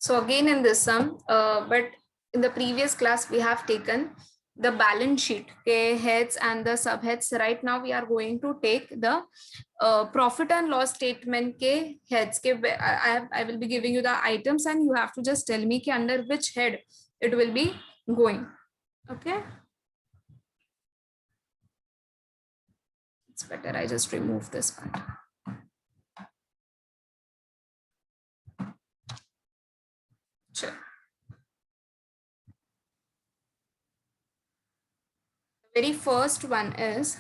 So again in this sum, but in the previous class we have taken the balance sheet, okay, heads and the subheads. Right now we are going to take the profit and loss statement ke heads ke. I will be giving you the items and you have to just tell me ke under which head it will be going. Okay, it's better I just remove this part. Sure. The very first one is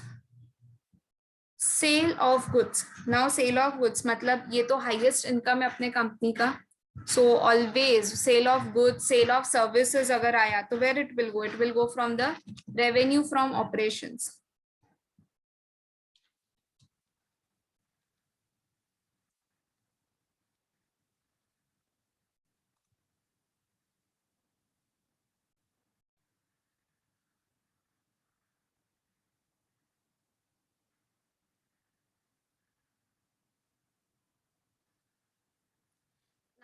sale of goods. Now sale of goods मतलब ये तो highest income है अपने company का. So always sale of goods, sale of services अगर आया तो where it will go from the revenue from operations.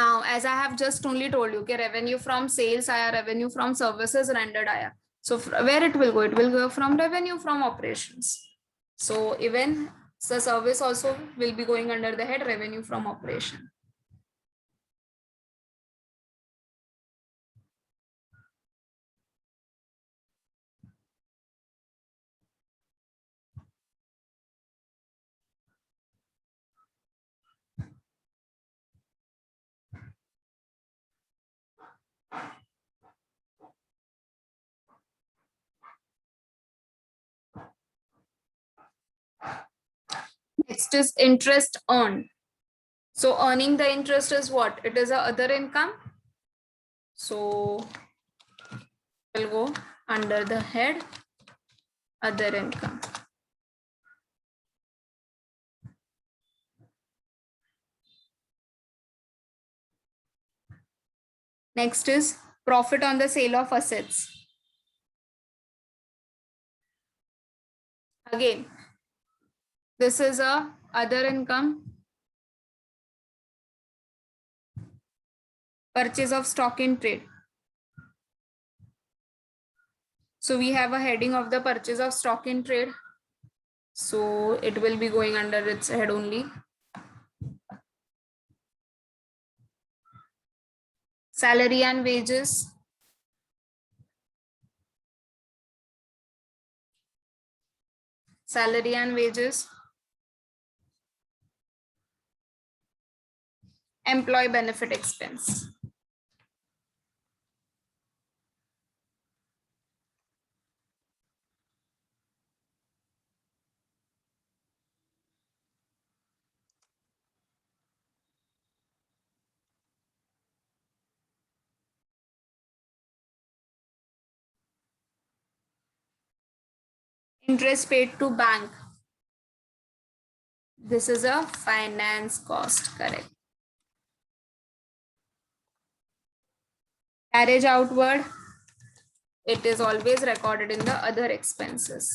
Now, as I have just only told you, कि revenue from sales आया, revenue from services rendered आया. So where it will go? It will go from revenue from operations. So even the service also will be going under the head revenue from operation. Next is interest earned. So earning the interest is what? It is a other income. So it will go under the head other income. Next is profit on the sale of assets. Again, this is a other income. Purchase of stock in trade. So we have a heading of the purchase of stock in trade. So it will be going under its head only. Salary and wages. Salary and wages. Employee benefit expense. Interest paid to bank. This is a finance cost, correct. Carriage outward, it is always recorded in the other expenses.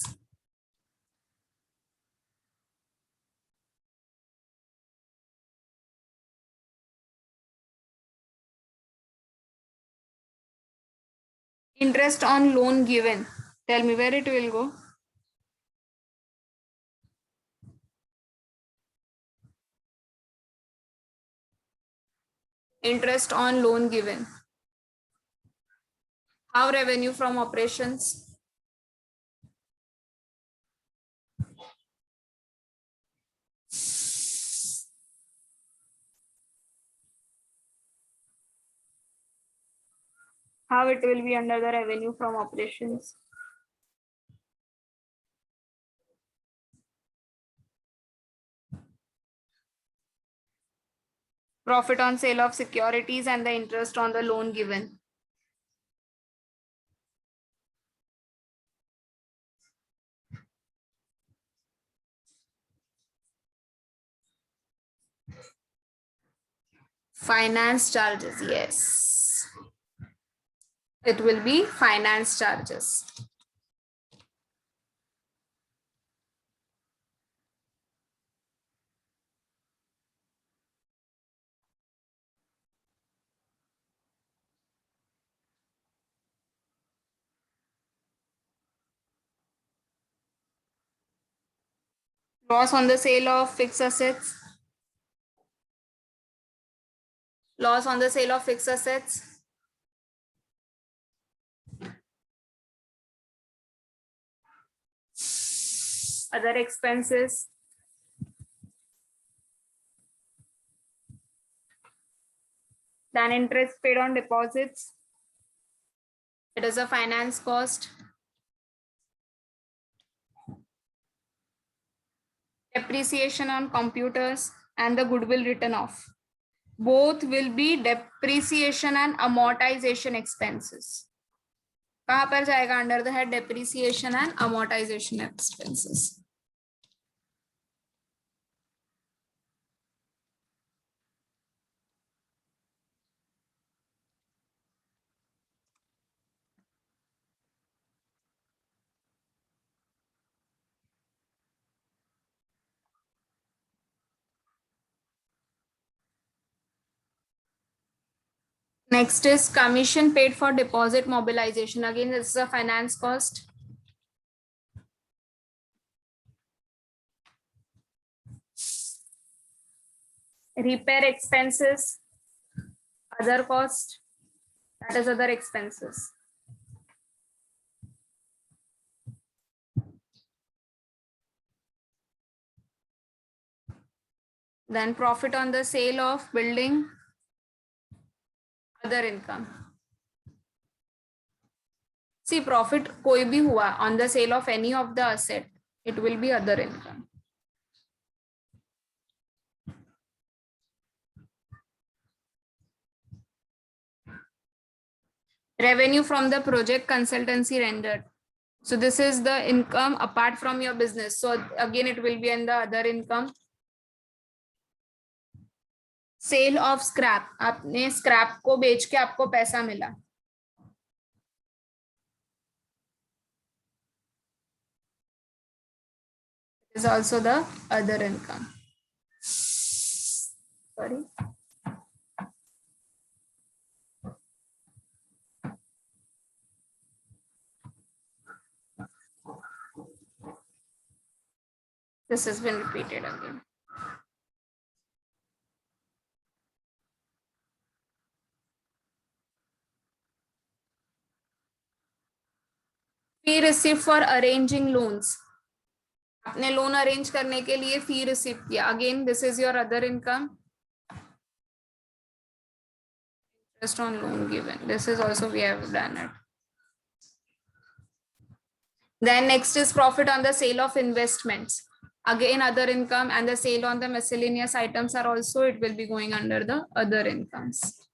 Interest on loan given. Tell me where it will go. Interest on loan given. How revenue from operations? How it will be under the revenue from operations? Profit on sale of securities and the interest on the loan given. Finance charges, yes. It will be finance charges. Loss on the sale of fixed assets. Loss on the sale of fixed assets. Other expenses. Then interest paid on deposits. It is a finance cost. Depreciation on computers and the goodwill written off. Both will be depreciation and amortization expenses. कहाँ पर जाएगा? Under the head depreciation and amortization expenses. Next is commission paid for deposit mobilization. Again, this is a finance cost. Repair expenses, other cost, that is other expenses. Then profit on the sale of building, other income. See, profit कोई भी हुआ on the sale of any of the asset, it will be other income. Revenue from the project consultancy rendered. So this is the income apart from your business. So again, it will be in the other income. Sale of scrap. आपने scrap को बेच के आपको पैसा मिला. Is also the other income. Sorry. This has been repeated again. Fee received for arranging loans. आपने loan arrange करने के लिए फी रिसीव किया. Again this is your other income. Interest on loan given. This is also we have done it. Then next is profit on the sale of investments. Again, other income, and the sale on the miscellaneous items are also, it will be going under the other incomes.